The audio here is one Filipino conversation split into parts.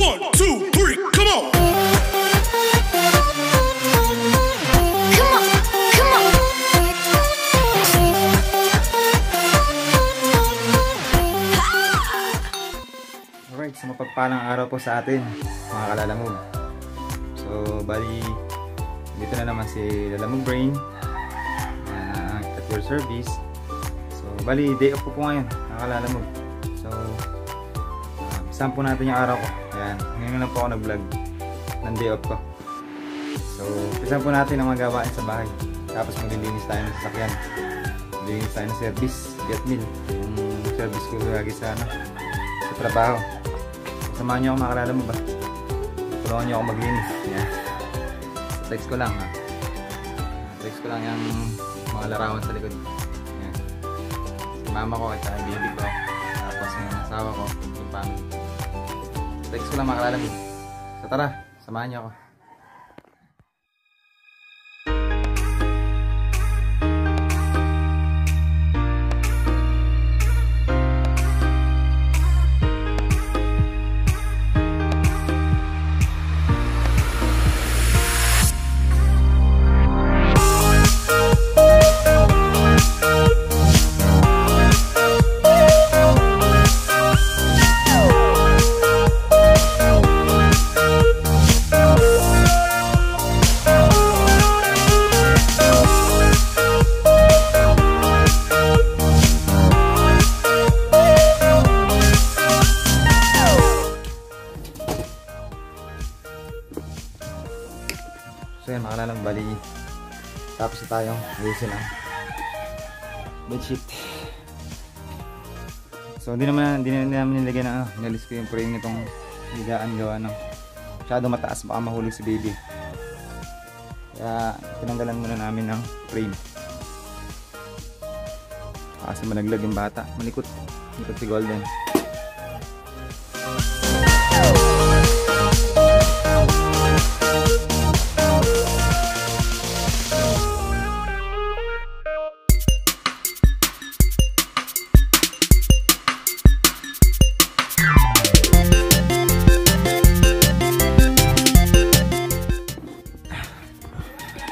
1, 2, 3, come on! Come on, come on. Alright, so mapagpalang araw po sa atin, mga kalalamog. So, bali, dito na naman si Lalamog Brain at your service. So, bali, day off ko po ngayon, mga kalalamog. So, saan po natin yung araw ko. Ayan, ngayon lang po ako nag-vlog ng day off ko. So, pisan po natin ang mga gawain sa bahay. Tapos maglilinis tayo ng sasakyan. Maglilinis tayo ng service, get meal. Yung service ko lagi sa trabaho. Samahan nyo ako, mga kalalamog ba? Tulungan nyo ako maglinis. Ayan. Text ko lang ha. Text ko lang yung mga larawan sa likod. Ayan. Si mama ko at yung baby ko. Tapos yung asawa ko, yung family. Text ko lang, mga kalalamog. So tara, samahan nyo ako. So yan, mga kalalamog, bali tapos na tayong ayusin ang bedsheet. So hindi naman nilagyan na inalis ko yung frame nitong higaan, gawa ng masyado mataas, baka mahulog si baby. Kaya tinanggalan muna namin ng frame kasi malaglag yung bata, malikot si Golden.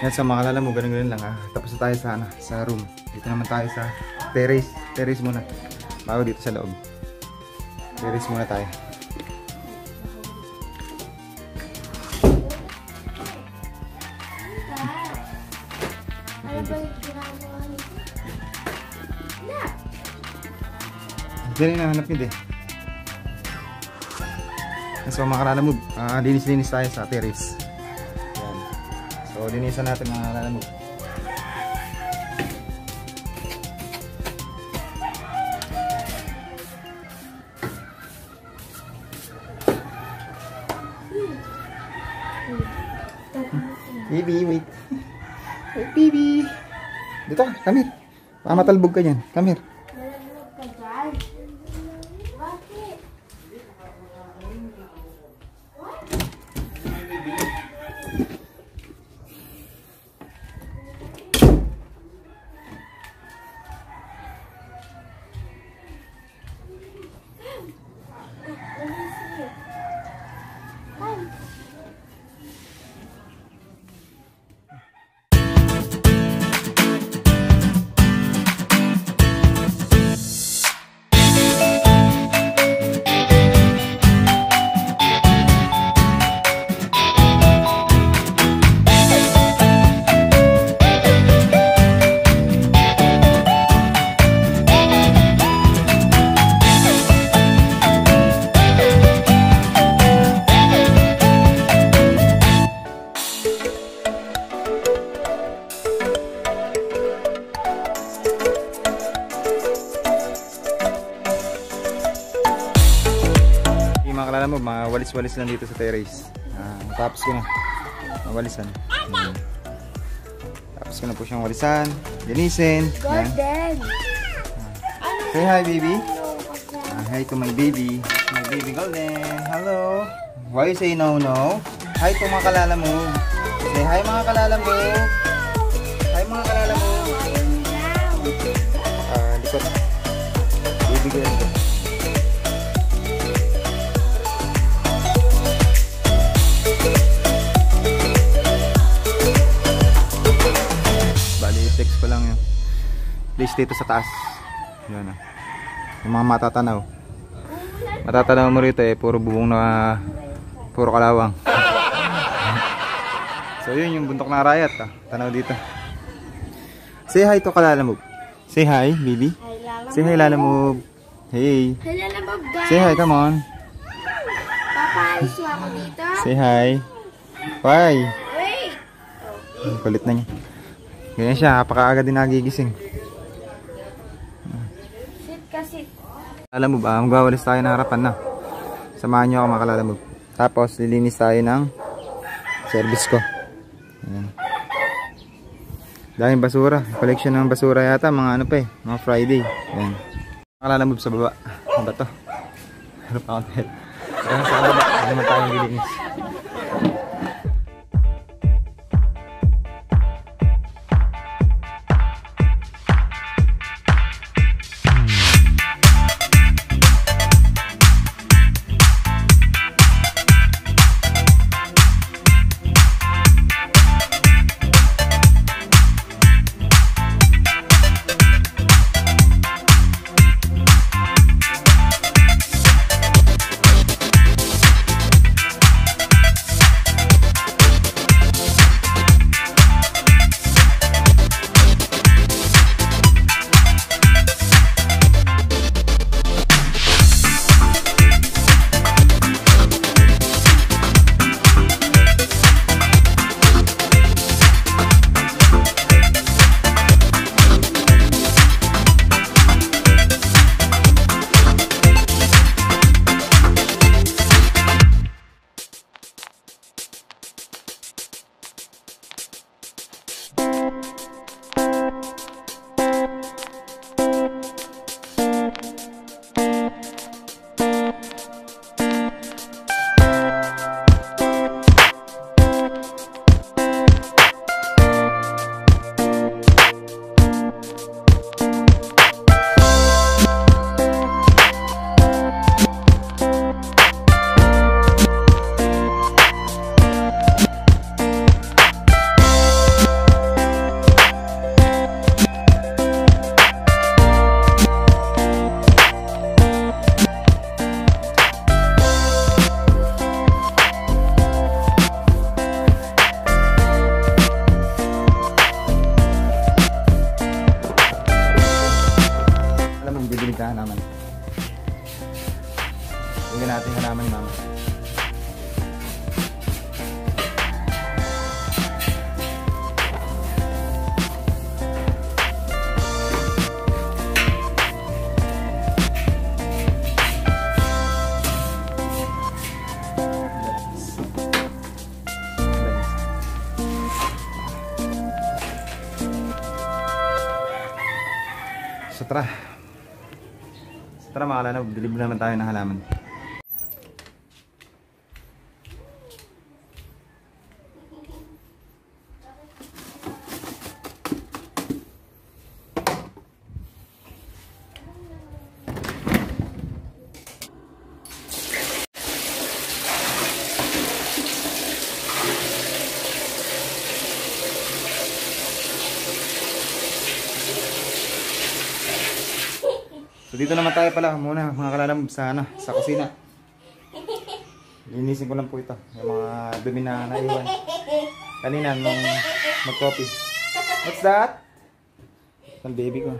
Yan, sa mga kalalamog, ganun lang ha. Tapos na tayo sa room. Dito naman tayo sa terrace. Terrace muna. Bago dito sa loob. Terrace muna tayo. Diyan na hanap yun eh. So mga kalalamog, linis-linis tayo sa terrace. So, linisan natin, mga kalalamog. Baby, wait. Wait, baby. Dito ka, come here. Baka matalbog ka dyan. Come here. Mga kalalamog, mga walis-walis lang dito sa terrace. Tapos ko na walisan. Tapos ko na po siyang walisan, linisin. Golden. Say hi, baby. Hi to my baby. My baby Golden. Hello. Why you say no, no? Hi to mga kalalamog. Say hi, mga kalalamog. Hi, mga kalalamog. Likot. Baby Golden. dito sa taas. Yan ah. Yung mga matatanaw. Matatanaw mo rito eh, puro bubong na, puro kalawang. So yun yung bundok na Arayat ah. Tanaw dito. Say hi to Kalalamove. Say hi, baby. Say hi, Lalamove. Hey. Hi, Lalamove, guys. Say hi, come on. Papaalis mo ako dito. Say hi. Why? Wait. Ang kulit na niya. Ganyan siya, napakaaga din nagigising. Sit ka, sit. Lalamove, magwawalis tayo ng harapan na. Samahan nyo ako mga Kalalamove. Tapos, lilinis tayo ng service ko. Ayan. Daming basura. Collection ng basura yata. Mga ano pa eh. Mga Friday. Ayan. Kalalamove sa baba. Ano ba to? Ano pa akong tel? Ayan sa baba. Ano naman tayong lilinis. Halaman. Tingnan natin halaman ni mama. So tara mga Kalalamove, dilib naman tayo ng halaman. So dito naman tayo pala muna mga Kalalamove sa kusina. Linisin ko lang po ito. Yung mga dumi na naiwan kanina nung mag-coffee. What's that? Ang baby ko.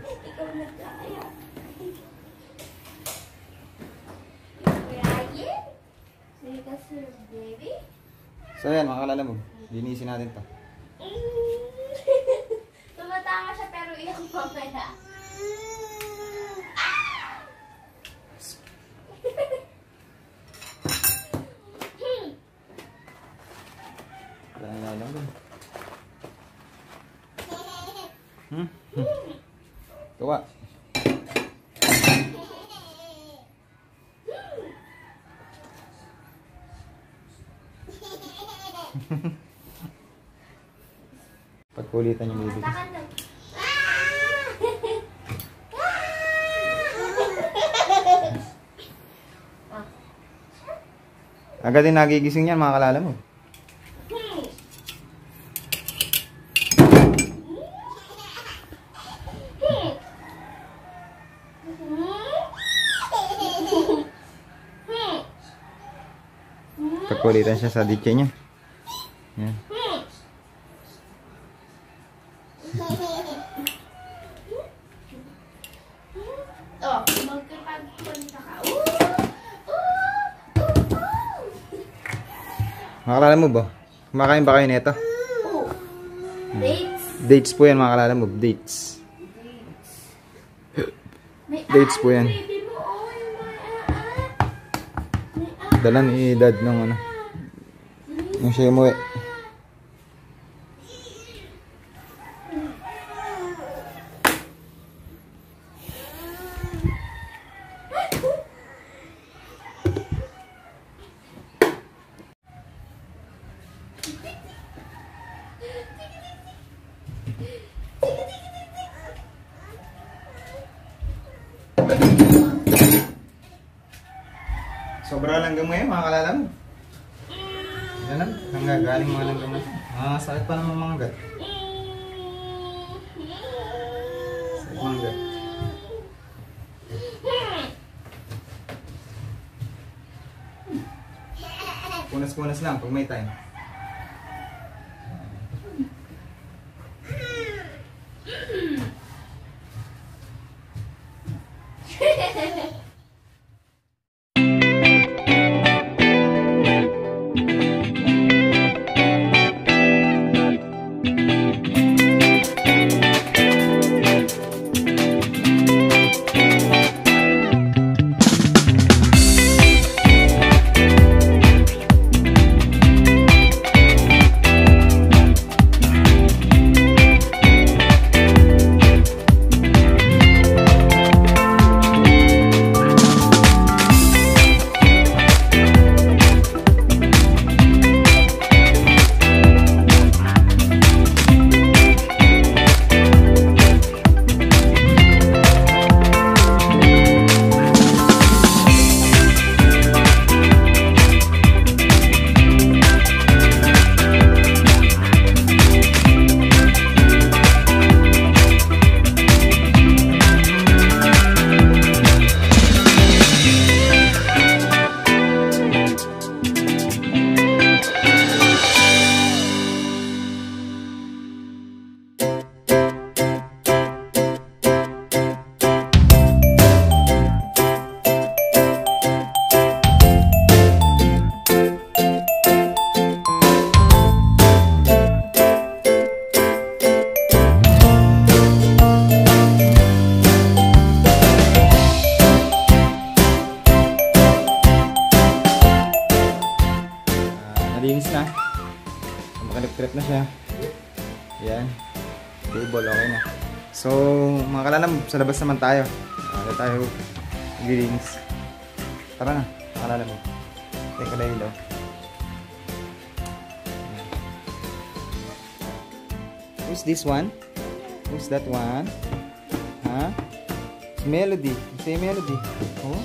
So yan mga Kalalamove, linisin natin to. Tumatama siya pero iyak mamaya. Gawa. Pagkulitan yung baby. Agad din nagigising yan mga Kalalamove. Kakulitan siya sa ditche niya. Yan. Oh, magkipagpunta ka. Makalala mo ba? Kumakain ba kayo nito? Dates. Dates po yan, makalala mo. Dates. Dates po yan. Baby mo, oh, yung Dala ni dad ng ano. Yung siya umuwi. Sobra lang gamay mga kalala mo. Yan lang, nanggagaling mga lang gamay. Sakit pa naman mga gat. Sakit mga gat. Punas-punas lang pag may time. Nalinis na. Makalip-trip na siya. Yan. Table, okay na. So, mga kalalam, sa labas naman tayo. Tayo maglilinis. Tara na, mga kalalam mo. Teka lang daw. Who's this one? Who's that one? Huh? It's Melody. Say Melody. Oh?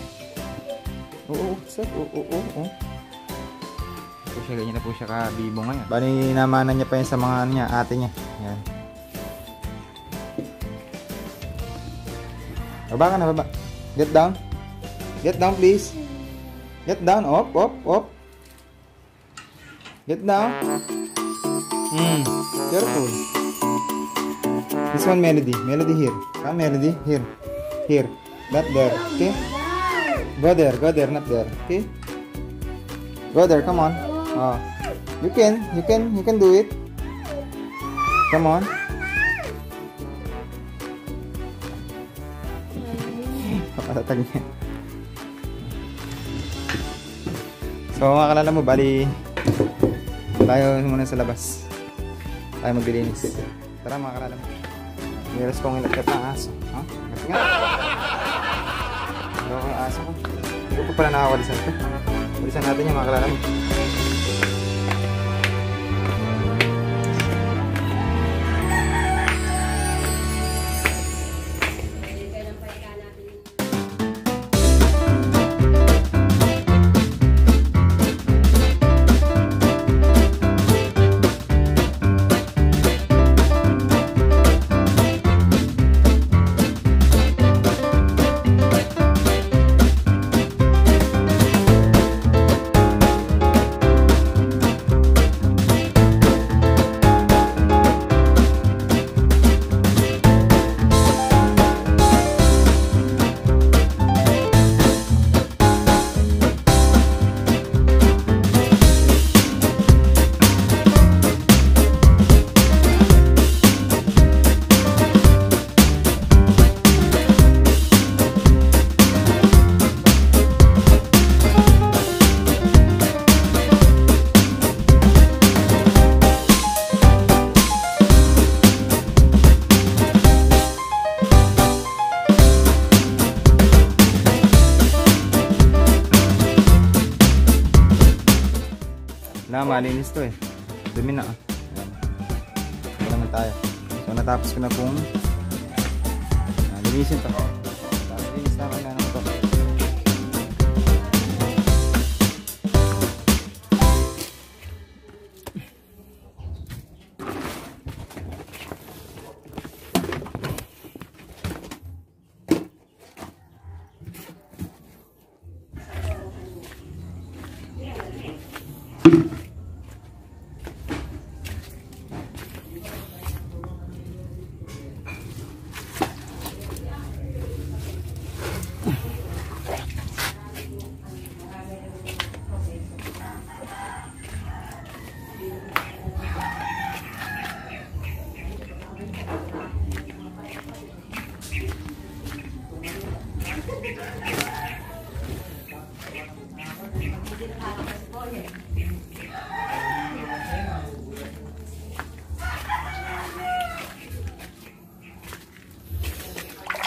Oo, what's up? Oo. Po siya, ganyan na po siya kabibo ngayon. Bali, namanan niya pa yun sa mga niya, ate niya. Yan. Baba ka na, baba. Get down. Get down, please. Get down. Up. Get down. Careful. This one, Melody. Melody here. Come, Melody. Here. Not there. Okay? Go there, not there. Okay? Go there, come on. Oh. You can do it. Come on. Patatag niya. So mga kalala mo, bali tayo muna sa labas. Tayo maglilinis. Tara mga kalala mo. Meron kong inakit na aso. Ha? Inakit nga. Meron kong aso ko. Hindi ko pala nakawalisan ito. Walisan natin yung mga kalala mo. Na malinis to eh. Dumi na. Ayan. Ito naman tayo. So natapos ko na pong linisin to. Linis naman na naman to.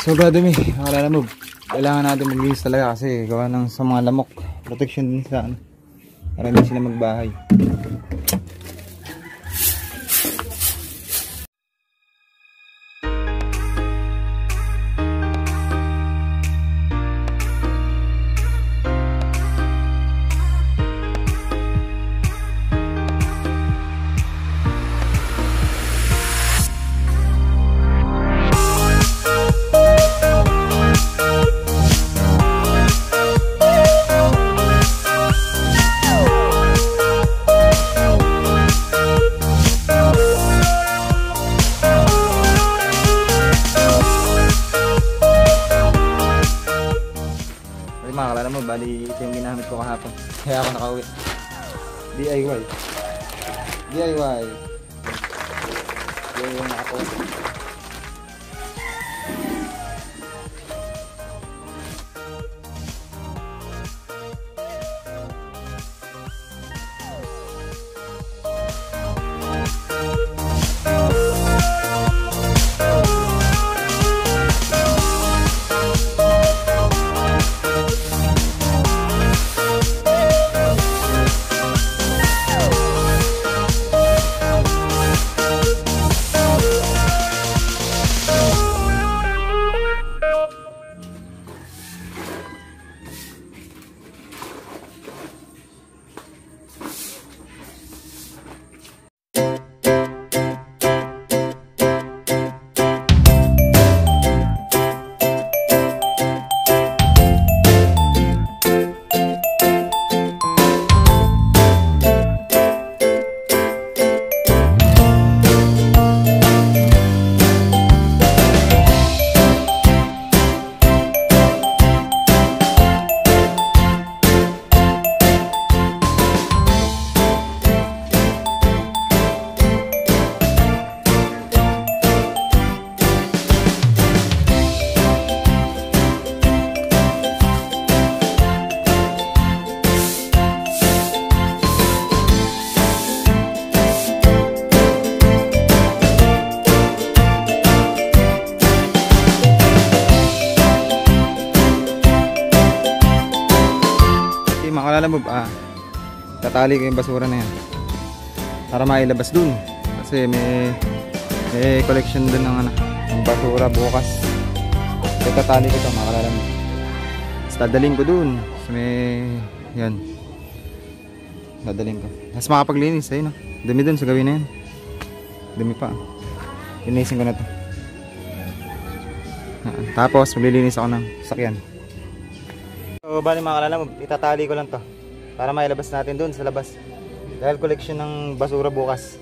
So dumi, Kalalamove. Kailangan natin maglinis talaga kasi gawa ng sa mga lamok. Protection din sa ano. Para hindi sila magbahay. Mga Kalalamove, bali ito yung ginamit ko kahapon. Kaya ako nakauwi. DIY. DIY nakapauwi. Mga Kalalamove, tatali ko yung basura na yan para mailabas dun kasi may collection dun ng ng basura bukas. So tatali ko ito mga Kalalamove, tapos dadaling ko dun so yan, dadaling ko tapos makapaglinis. Ayun dumi dun sa gawin na yan, dumi pa, linisin ko na to. Tapos maglilinis ako ng sakyan. So bali mga Kalalamove, itatali ko lang to para mailabas natin dun sa labas dahil collection ng basura bukas.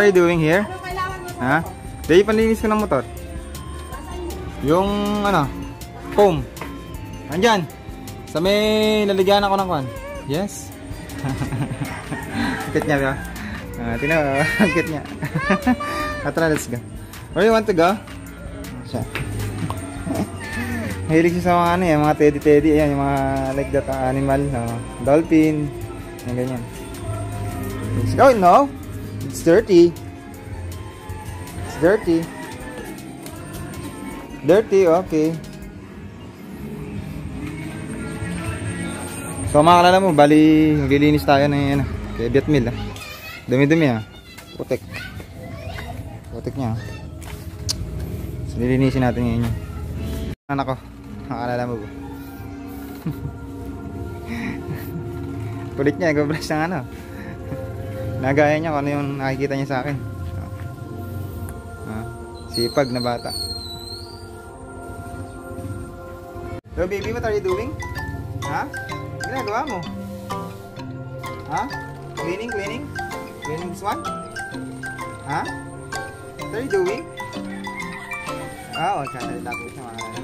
are you doing here? Ano kailangan mo? Ha? Dahil panlinis ko ng motor. Yung ano, foam. Andyan. Sa may lalagyan ako ng kwan. Yes. Kit niya ba? Tingnan mo, kit niya. Tara, let's go. Where you want to go? Siya. Mahilig siya sa mga ano yan, mga teddy-teddy. Ayan, yung mga like that animal. Dolphin. Yan, ganyan. Let's go. No. It's dirty. It's dirty. Dirty, okay. So mga kalala mo, bali maglilinis tayo ng ano, kay Vietmil. Dumi-dumi putik. Putik niya. So nilinisin natin ngayon yun. Anak ko, mga kalala mo. Kulit niya, nag-brush ng ano. Nagaya niya kung ano yung nakikita niya sa akin. Sipag na bata. Hello baby, what are you doing? Ha? Ginagawa mo? Ha? Cleaning? Cleaning this one? Ha? What are you doing? Oh, chanalita po siya mga kalala.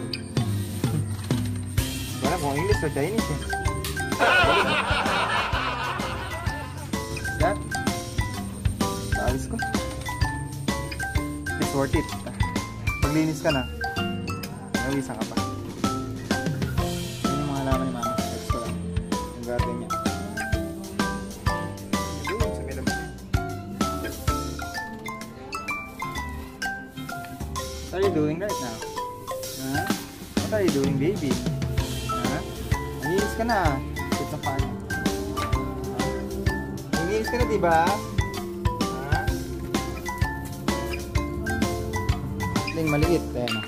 Wala kung English or Chinese eh. That? Taalis ko. It's worth it. Paglinis ka na, nawisan ka pa. Yan yung mga halaman ni mama. Extra lang. Yung garden niya. Doon sa may labas. What are you doing right now? Huh? What are you doing, baby? Huh? Nagilis ka na. Sit sa paa niya. Nagilis ka na, diba? Maliit, ayan o.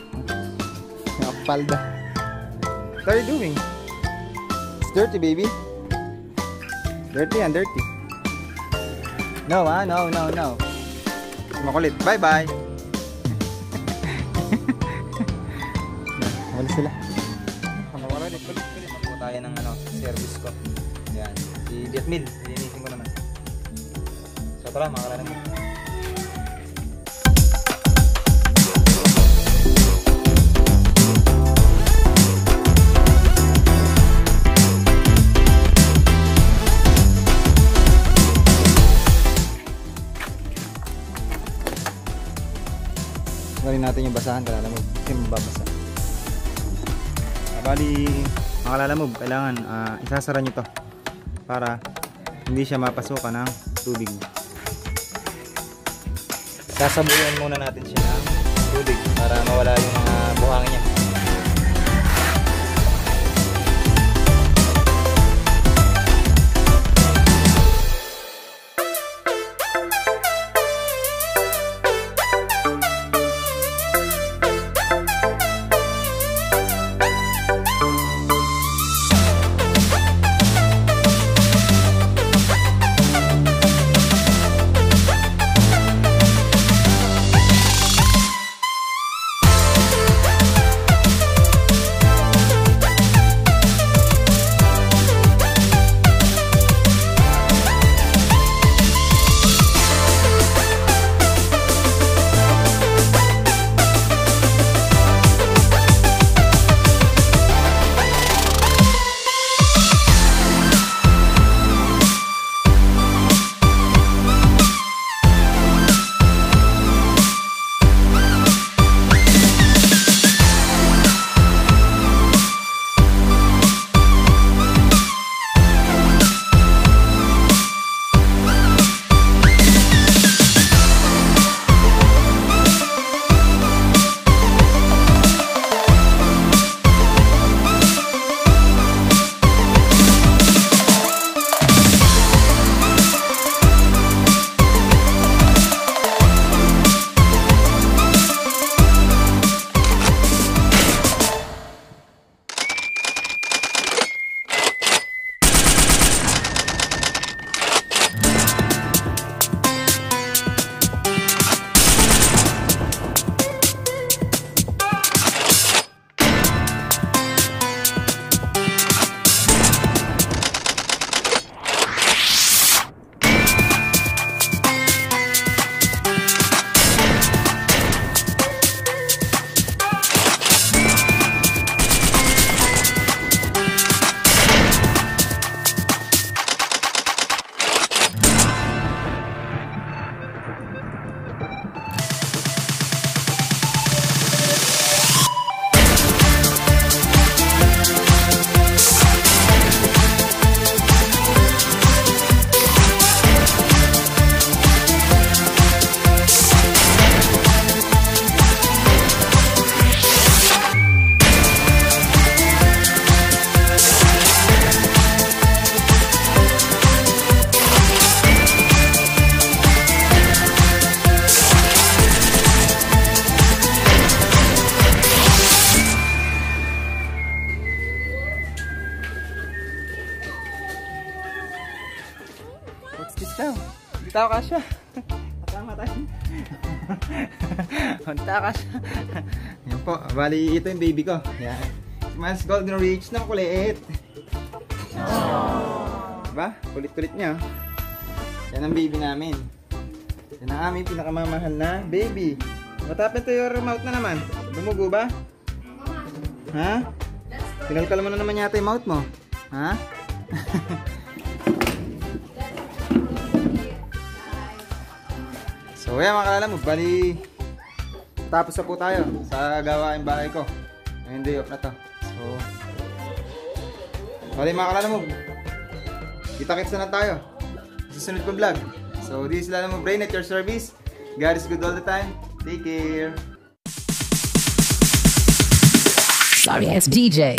Nakapalda. What are you doing? It's dirty, baby. Dirty and dirty. No, no. Makulit. Bye-bye. Wala sila. Wala ulit. Makuha tayo ng ano, service ko. Ayan. Si Vietmil. Linisin ko naman. So, tara, mga kalala mo. Galing natin yung basahan, kalala mo. Kasi mababasa. Bali, mga kalala mo, kailangan isasara nyo to para hindi siya mapasukan ng tubig. Sasabuyan muna natin siya ng tubig para mawala yung mga buhangin niya. Tao ka siya. Tama tayo. Hunta ka siya. Yan po. Bali, ito yung baby ko. Yan. Mas golden reach ng kulit. Diba? Kulit-kulit niya. Yan ang baby namin. Yan ang aming pinakamamahal na baby. What happened to your mouth na naman? Dumugo ba? Ha? Tinalkal mo na naman yata yung mouth mo. Ha? So yan mga kalalamog, bali tapos na po tayo sa gawain bahay ko. Ngayon day off na to. So bali mga kalalamog, kita-kits na lang tayo sa susunod ko vlog. So this is Lalamog Brain at your service. God is good all the time. Take care. Sorry ass DJ.